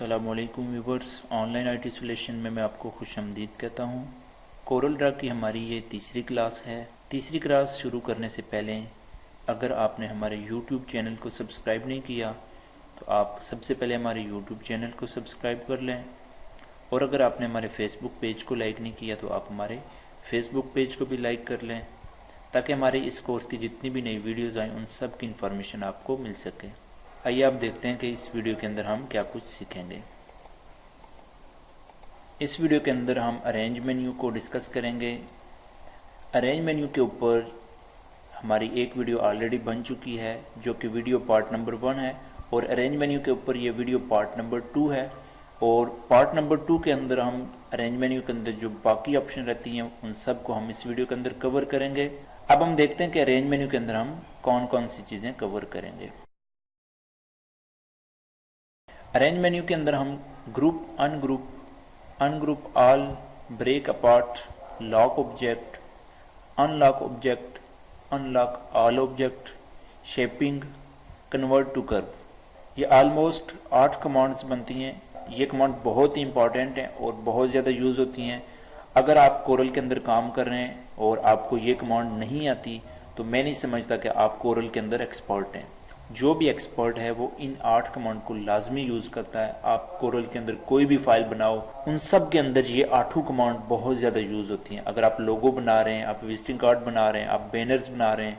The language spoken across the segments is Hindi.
अस्सलामुअलैकुम व्यूवर्स, ऑनलाइन आईटी सोल्यूशन में मैं आपको खुशामदीद कहता हूँ। कोरल ड्रा की हमारी ये तीसरी क्लास है। तीसरी क्लास शुरू करने से पहले अगर आपने हमारे यूट्यूब चैनल को सब्सक्राइब नहीं किया तो आप सबसे पहले हमारे यूट्यूब चैनल को सब्सक्राइब कर लें, और अगर आपने हमारे फेसबुक पेज को लाइक नहीं किया तो आप हमारे फेसबुक पेज को भी लाइक कर लें, ताकि हमारे इस कोर्स की जितनी भी नई वीडियोज़ आएँ उन सब की इन्फॉर्मेशन आपको मिल सके। आइए आप देखते हैं कि इस वीडियो के अंदर हम क्या कुछ सीखेंगे। इस वीडियो के अंदर हम अरेंज मेन्यू को डिस्कस करेंगे। अरेंज मेन्यू के ऊपर हमारी एक वीडियो ऑलरेडी बन चुकी है जो कि वीडियो पार्ट नंबर 1 है, और अरेंज मेन्यू के ऊपर ये वीडियो पार्ट नंबर 2 है। और पार्ट नंबर 2 के अंदर हम अरेंज मेन्यू के अंदर जो बाकी ऑप्शन रहती हैं उन सब को हम इस वीडियो के अंदर कवर करेंगे। अब हम देखते हैं कि अरेंज मेन्यू के अंदर हम कौन कौन सी चीज़ें कवर करेंगे। अरेंज मेन्यू के अंदर हम group, ungroup all, break apart, lock object, unlock all object, shaping, convert to curve, ये ऑलमोस्ट 8 कमांड्स बनती हैं। ये कमांड बहुत ही इंपॉर्टेंट हैं और बहुत ज़्यादा यूज़ होती हैं। अगर आप कोरल के अंदर काम कर रहे हैं और आपको ये कमांड नहीं आती तो मैं नहीं समझता कि आप कोरल के अंदर एक्सपर्ट हैं। जो भी एक्सपर्ट है वो इन 8 कमांड को लाजमी यूज़ करता है। आप कोरल के अंदर कोई भी फाइल बनाओ, उन सब के अंदर ये 8 कमांड बहुत ज़्यादा यूज़ होती हैं। अगर आप लोगो बना रहे हैं, आप विजिटिंग कार्ड बना रहे हैं, आप बैनर्स बना रहे हैं,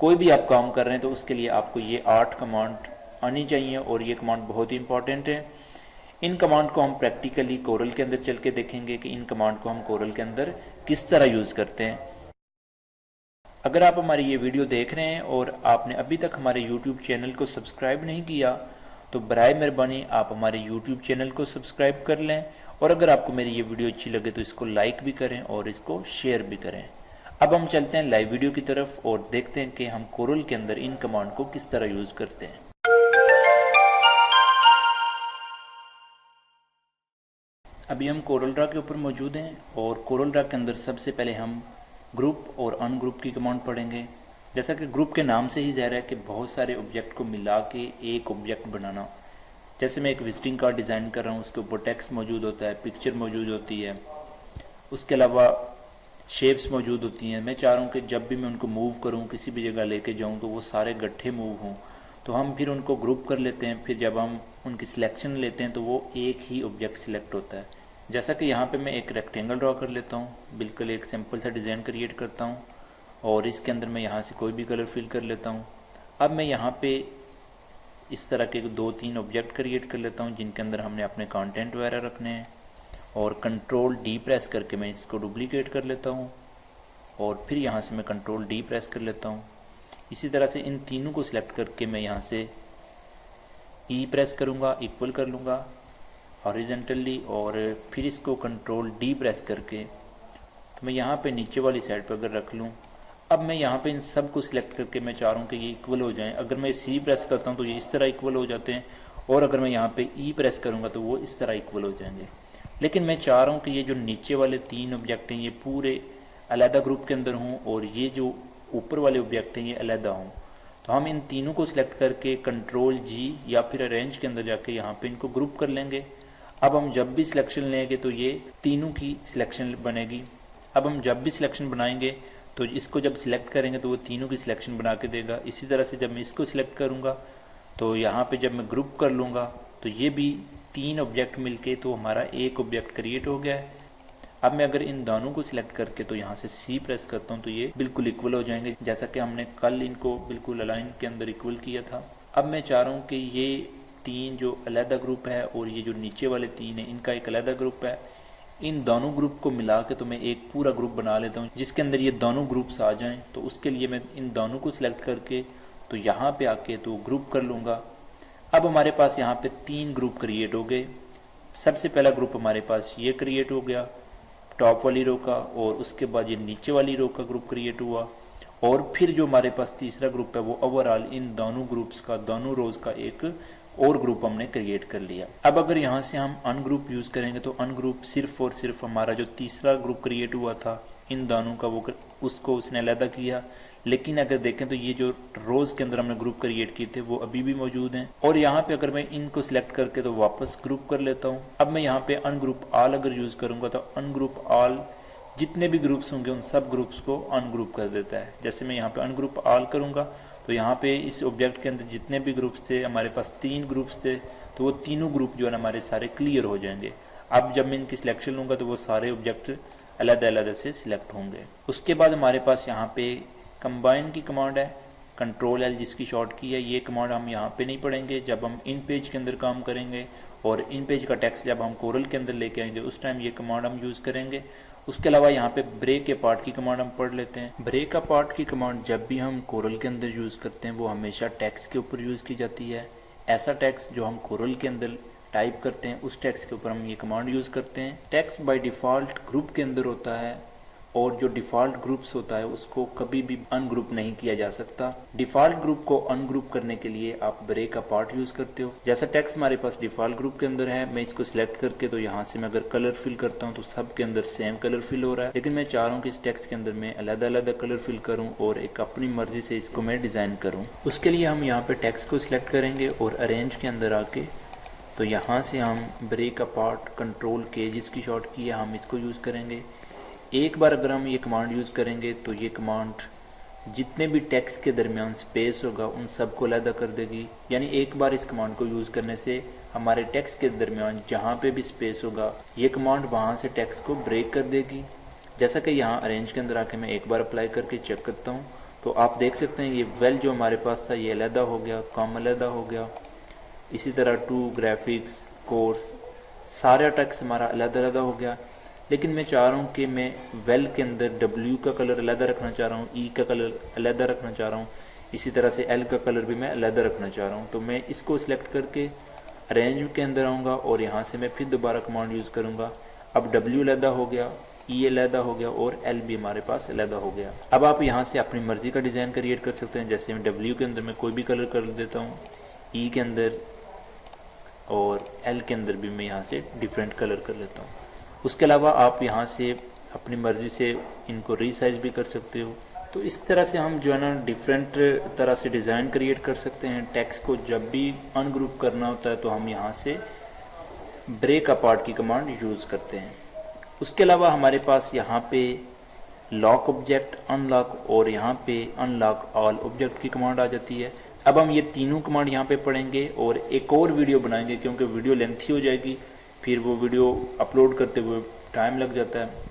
कोई भी आप काम कर रहे हैं तो उसके लिए आपको ये 8 कमांड आनी चाहिए, और ये कमांड बहुत ही इंपॉर्टेंट है। इन कमांड को हम प्रैक्टिकली कोरल के अंदर चल के देखेंगे कि इन कमांड को हम कोरल के अंदर किस तरह यूज़ करते हैं। अगर आप हमारी ये वीडियो देख रहे हैं और आपने अभी तक हमारे YouTube चैनल को सब्सक्राइब नहीं किया तो बराए मेहरबानी आप हमारे YouTube चैनल को सब्सक्राइब कर लें, और अगर आपको मेरी ये वीडियो अच्छी लगे तो इसको लाइक भी करें और इसको शेयर भी करें। अब हम चलते हैं लाइव वीडियो की तरफ और देखते हैं कि हम कोरल के अंदर इन कमांड को किस तरह यूज़ करते हैं। अभी हम कोरल ड्रा के ऊपर मौजूद हैं और कोरल ड्रा के अंदर सबसे पहले हम ग्रुप और अनग्रुप की कमांड पढ़ेंगे। जैसा कि ग्रुप के नाम से ही ज़ाहिर है कि बहुत सारे ऑब्जेक्ट को मिला के एक ऑब्जेक्ट बनाना। जैसे मैं एक विजिटिंग कार्ड डिज़ाइन कर रहा हूँ, उसके ऊपर टेक्स्ट मौजूद होता है, पिक्चर मौजूद होती है, उसके अलावा शेप्स मौजूद होती हैं। मैं चाह रहा हूँ कि जब भी मैं उनको मूव करूँ, किसी भी जगह लेके जाऊँ तो वो सारे गट्ठे मूव हों, तो हम फिर उनको ग्रुप कर लेते हैं। फिर जब हम उनकी सिलेक्शन लेते हैं तो वो एक ही ऑब्जेक्ट सिलेक्ट होता है। जैसा कि यहाँ पे मैं एक रेक्टेंगल ड्रॉ कर लेता हूँ, बिल्कुल एक सिंपल सा डिज़ाइन क्रिएट करता हूँ, और इसके अंदर मैं यहाँ से कोई भी कलर फिल कर लेता हूँ। अब मैं यहाँ पे इस तरह के 2-3 ऑब्जेक्ट क्रिएट कर लेता हूँ जिनके अंदर हमने अपने कंटेंट वगैरह रखने हैं, और कंट्रोल डी प्रेस करके मैं इसको डुप्लीकेट कर लेता हूँ, और फिर यहाँ से मैं कंट्रोल डी प्रेस कर लेता हूँ। इसी तरह से इन तीनों को सिलेक्ट करके मैं यहाँ से ई प्रेस करूँगा, इक्वल कर लूँगा हॉरिजॉन्टली, और फिर इसको कंट्रोल डी प्रेस करके तो मैं यहाँ पे नीचे वाली साइड पर अगर रख लूँ। अब मैं यहाँ पे इन सब को सिलेक्ट करके मैं चाह रहा हूँ कि ये इक्वल हो जाएं। अगर मैं सी प्रेस करता हूँ तो ये इस तरह इक्वल हो जाते हैं, और अगर मैं यहाँ पे ई प्रेस करूँगा तो वो इस तरह इक्वल हो जाएंगे। लेकिन मैं चाह रहा हूँ कि ये जो नीचे वाले 3 ऑब्जेक्ट हैं ये पूरे अलहदा ग्रुप के अंदर हों, और ये जो ऊपर वाले ऑब्जेक्ट हैं ये अलहदा हों। तो हम इन तीनों को सिलेक्ट करके कंट्रोल जी या फिर अरेंज के अंदर जाके यहाँ पे इनको ग्रुप कर लेंगे। अब हम जब भी सिलेक्शन लेंगे तो ये तीनों की सिलेक्शन बनेगी। अब हम जब भी सिलेक्शन बनाएंगे तो इसको जब सिलेक्ट करेंगे तो वो तीनों की सिलेक्शन बना के देगा। इसी तरह से जब मैं इसको सिलेक्ट करूँगा तो यहाँ पे जब मैं ग्रुप कर लूँगा तो ये भी 3 ऑब्जेक्ट मिलके तो हमारा एक ऑब्जेक्ट क्रिएट हो गया है। अब मैं अगर इन दोनों को सिलेक्ट करके तो यहाँ से सी प्रेस करता हूँ तो ये बिल्कुल इक्वल हो जाएंगे, जैसा कि हमने कल इनको बिल्कुल अलाइन के अंदर इक्वल किया था। अब मैं चाह रहा हूँ कि ये 3 जो अलहदा ग्रुप है और ये जो नीचे वाले 3 हैं इनका एक अलहदा ग्रुप है। इन दोनों ग्रुप को मिला के तो मैं एक पूरा ग्रुप बना लेता हूँ जिसके अंदर ये दोनों ग्रुप्स आ जाएं। तो उसके लिए मैं इन दोनों को सिलेक्ट करके तो यहाँ पे आके तो ग्रुप कर लूँगा। अब हमारे पास यहाँ पे 3 ग्रुप क्रिएट हो गए। सबसे पहला ग्रुप हमारे पास ये क्रिएट हो गया टॉप वाली रो का, और उसके बाद ये नीचे वाली रो का ग्रुप क्रिएट हुआ, और फिर जो हमारे पास तीसरा ग्रुप है वो ओवरऑल इन दोनों ग्रुप्स का, दोनों रोज का एक और ग्रुप हमने क्रिएट कर लिया। अब अगर यहाँ से हम अनग्रुप यूज़ करेंगे तो अनग्रुप सिर्फ और सिर्फ हमारा जो तीसरा ग्रुप क्रिएट हुआ था इन दोनों का वो उसको उसने अलहदा किया, लेकिन अगर देखें तो ये जो रोज़ के अंदर हमने ग्रुप क्रिएट किए थे वो अभी भी मौजूद हैं। और यहाँ पे अगर मैं इनको सिलेक्ट करके तो वापस ग्रुप कर लेता हूँ। अब मैं यहाँ पे अनग्रुप ऑल अगर यूज़ करूँगा तो अनग्रुप ऑल जितने भी ग्रुप्स होंगे उन सब ग्रुप्स को अनग्रुप कर देता है। जैसे मैं यहाँ पे अनग्रुप ऑल करूँगा तो यहाँ पे इस ऑब्जेक्ट के अंदर जितने भी ग्रुप्स थे, हमारे पास 3 ग्रुप्स थे, तो वो तीनों ग्रुप जो है हमारे सारे क्लियर हो जाएंगे। अब जब मैं इनकी सिलेक्शन लूँगा तो वो सारे ऑब्जेक्ट अलग अलग से सिलेक्ट होंगे। उसके बाद हमारे पास यहाँ पे कंबाइन की कमांड है, कंट्रोल एल जिसकी शॉर्ट की है। ये कमांड हम यहाँ पे नहीं पढ़ेंगे, जब हम इन पेज के अंदर काम करेंगे और इन पेज का टेक्स्ट जब हम कोरल के अंदर लेके आएंगे उस टाइम ये कमांड हम यूज़ करेंगे। उसके अलावा यहाँ पे ब्रेक के पार्ट की कमांड हम पढ़ लेते हैं। ब्रेक का पार्ट की कमांड जब भी हम कोरल के अंदर यूज़ करते हैं वो हमेशा टेक्स्ट के ऊपर यूज़ की जाती है। ऐसा टेक्स्ट जो हम कोरल के अंदर टाइप करते हैं उस टेक्स्ट के ऊपर हम ये कमांड यूज़ करते हैं। टेक्स्ट बाय डिफ़ॉल्ट ग्रुप के अंदर होता है और जो डिफ़ॉल्ट ग्रुप्स होता है उसको कभी भी अनग्रुप नहीं किया जा सकता। डिफ़ॉल्ट ग्रुप को अनग्रुप करने के लिए आप ब्रेक का पार्ट यूज़ करते हो। जैसा टेक्स्ट हमारे पास डिफ़ॉल्ट ग्रुप के अंदर है, मैं इसको सिलेक्ट करके तो यहाँ से मैं अगर कलर फिल करता हूँ तो सब के अंदर सेम कलर फिल हो रहा है, लेकिन मैं चाह रहा हूँ कि इस टेक्स्ट के अंदर मैं अलग अलग कलर फिल करूँ और एक अपनी मर्जी से इसको मैं डिज़ाइन करूँ। उसके लिए हम यहाँ पर टेक्स्ट को सिलेक्ट करेंगे और अरेंज के अंदर आके तो यहाँ से हम ब्रेक का पार्ट कंट्रोल के जिसकी शॉर्ट की है हम इसको यूज़ करेंगे। एक बार अगर हम ये कमांड यूज़ करेंगे तो ये कमांड जितने भी टेक्स्ट के दरमियान स्पेस होगा उन सबको अलग कर देगी। यानी एक बार इस कमांड को यूज़ करने से हमारे टेक्स्ट के दरमियान जहाँ पे भी स्पेस होगा ये कमांड वहाँ से टेक्स्ट को ब्रेक कर देगी। जैसा कि यहाँ अरेंज के अंदर आके मैं एक बार अप्लाई करके चेक करता हूँ तो आप देख सकते हैं ये वेल जो हमारे पास था ये अलग हो गया, कम अलग हो गया। इसी तरह टू, ग्राफिक्स, कोर्स, सारा टेक्स्ट हमारा अलग अलग हो गया। लेकिन मैं चाह रहा हूँ कि मैं वेल के अंदर W का कलर अलग रखना चाह रहा हूँ, E का कलर अलग रखना चाह रहा हूँ, इसी तरह से L का कलर भी मैं अलग रखना चाह रहा हूँ। तो मैं इसको सिलेक्ट करके अरेंज के अंदर आऊँगा और यहाँ से मैं फिर दोबारा कमांड यूज़ करूँगा। अब W अलग हो गया, E अलग हो गया और L भी हमारे पास अलग हो गया। अब आप यहाँ से अपनी मर्ज़ी का डिज़ाइन क्रिएट कर सकते हैं। जैसे मैं W के अंदर मैं कोई भी कलर कर देता हूँ, E के अंदर और L के अंदर भी मैं यहाँ से डिफरेंट कलर कर लेता हूँ। उसके अलावा आप यहाँ से अपनी मर्ज़ी से इनको रीसाइज भी कर सकते हो। तो इस तरह से हम जो है ना डिफरेंट तरह से डिज़ाइन क्रिएट कर सकते हैं। टेक्स्ट को जब भी अनग्रुप करना होता है तो हम यहाँ से ब्रेक अपार्ट की कमांड यूज़ करते हैं। उसके अलावा हमारे पास यहाँ पे लॉक ऑब्जेक्ट, अनलॉक और यहाँ पे अनलॉक ऑल ऑब्जेक्ट की कमांड आ जाती है। अब हम ये तीनों कमांड यहाँ पे पढ़ेंगे और एक और वीडियो बनाएंगे क्योंकि वीडियो लेंथी हो जाएगी, फिर वो वीडियो अपलोड करते हुए टाइम लग जाता है।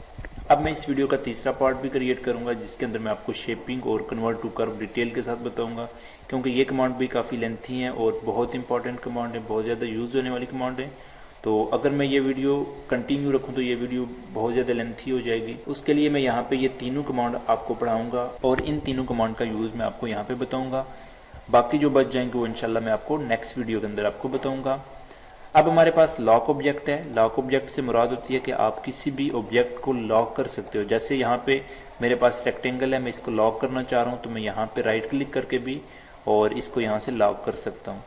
अब मैं इस वीडियो का तीसरा पार्ट भी क्रिएट करूंगा जिसके अंदर मैं आपको शेपिंग और कन्वर्ट टू कर्व डिटेल के साथ बताऊंगा, क्योंकि ये कमांड भी काफ़ी लेंथी है और बहुत इंपॉर्टेंट कमांड है, बहुत ज़्यादा यूज़ होने वाली कमांड है। तो अगर मैं ये वीडियो कंटिन्यू रखूं तो ये वीडियो बहुत ज़्यादा लेंथी हो जाएगी। उसके लिए मैं यहाँ पे ये तीनों कमांड आपको पढ़ाऊँगा और इन तीनों कमांड का यूज़ मैं आपको यहाँ पर बताऊँगा। बाकी जो बच जाएंगे वो इंशाल्लाह मैं आपको नेक्स्ट वीडियो के अंदर आपको बताऊँगा। अब हमारे पास लॉक ऑब्जेक्ट है। लॉक ऑब्जेक्ट से मुराद होती है कि आप किसी भी ऑब्जेक्ट को लॉक कर सकते हो। जैसे यहाँ पे मेरे पास रेक्टेंगल है, मैं इसको लॉक करना चाह रहा हूँ तो मैं यहाँ पे राइट क्लिक करके भी और इसको यहाँ से लॉक कर सकता हूँ।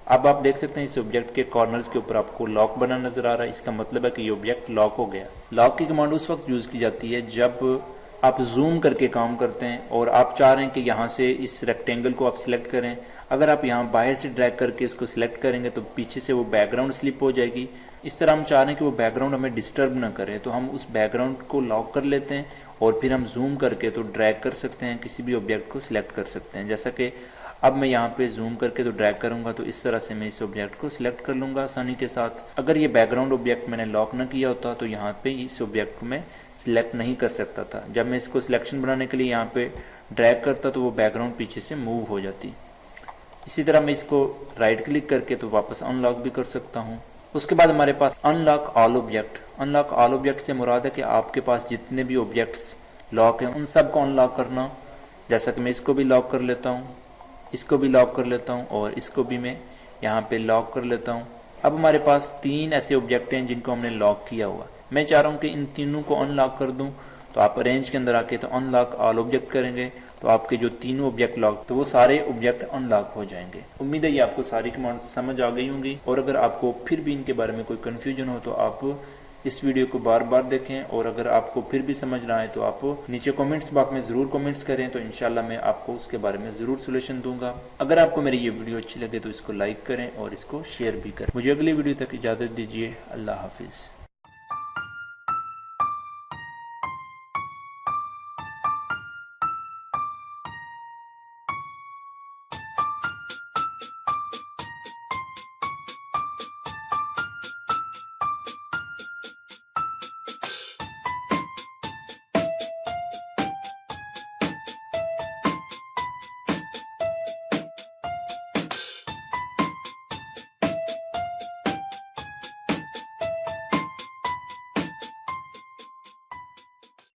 अब आप देख सकते हैं इस ऑब्जेक्ट के कॉर्नर्स के ऊपर आपको लॉक बना नजर आ रहा है। इसका मतलब है कि ये ऑब्जेक्ट लॉक हो गया। लॉक की कमांड उस वक्त यूज़ की जाती है जब आप जूम करके काम करते हैं और आप चाह रहे हैं कि यहाँ से इस रेक्टेंगल को आप सिलेक्ट करें। अगर आप यहाँ बाहर से ड्रैग करके इसको सिलेक्ट करेंगे तो पीछे से वो बैकग्राउंड स्लिप हो जाएगी। इस तरह हम चाह रहे हैं कि वो बैकग्राउंड हमें डिस्टर्ब ना करे, तो हम उस बैकग्राउंड को लॉक कर लेते हैं और फिर हम जूम करके तो ड्रैग कर सकते हैं, किसी भी ऑब्जेक्ट को सिलेक्ट कर सकते हैं। जैसा कि अब मैं यहाँ पे जूम करके तो ड्रैग करूँगा तो इस तरह से मैं इस ऑब्जेक्ट को सिलेक्ट कर लूँगा आसानी के साथ। अगर ये बैकग्राउंड ऑब्जेक्ट मैंने लॉक ना किया होता तो यहाँ पे इस ऑब्जेक्ट को मैं सिलेक्ट नहीं कर सकता था। जब मैं इसको सिलेक्शन बनाने के लिए यहाँ पे ड्रैग करता तो वो बैकग्राउंड पीछे से मूव हो जाती। इसी तरह मैं इसको राइट क्लिक करके तो वापस अनलॉक भी कर सकता हूँ। उसके बाद हमारे पास unlock all object. Unlock all object से मुराद है कि आपके पास जितने भी ऑब्जेक्ट्स लॉक हैं उन सब को अनलॉक करना। जैसा कि मैं इसको भी लॉक कर लेता हूँ, इसको भी लॉक कर लेता हूँ और इसको भी मैं यहाँ पे लॉक कर लेता हूँ। अब हमारे पास 3 ऐसे ऑब्जेक्ट हैं जिनको हमने लॉक किया हुआ। मैं चाह रहा हूँ कि इन तीनों को अनलॉक कर दूँ, तो आप अरेंज के अंदर आके तो अनलॉक ऑल ऑब्जेक्ट करेंगे तो आपके जो तीनों ऑब्जेक्ट लॉक तो वो सारे ऑब्जेक्ट अनलॉक हो जाएंगे। उम्मीद है ये आपको सारी कमांड समझ आ गई होंगी और अगर आपको फिर भी इनके बारे में कोई कन्फ्यूजन हो तो आप इस वीडियो को बार बार देखें और अगर आपको फिर भी समझ ना आए तो आप नीचे कमेंट्स बॉक्स में ज़रूर कमेंट्स करें, तो इंशाल्लाह मैं आपको उसके बारे में ज़रूर सोल्यूशन दूंगा। अगर आपको मेरी ये वीडियो अच्छी लगे तो इसको लाइक करें और इसको शेयर भी करें। मुझे अगली वीडियो तक इजाज़त दीजिए। अल्लाह हाफिज़।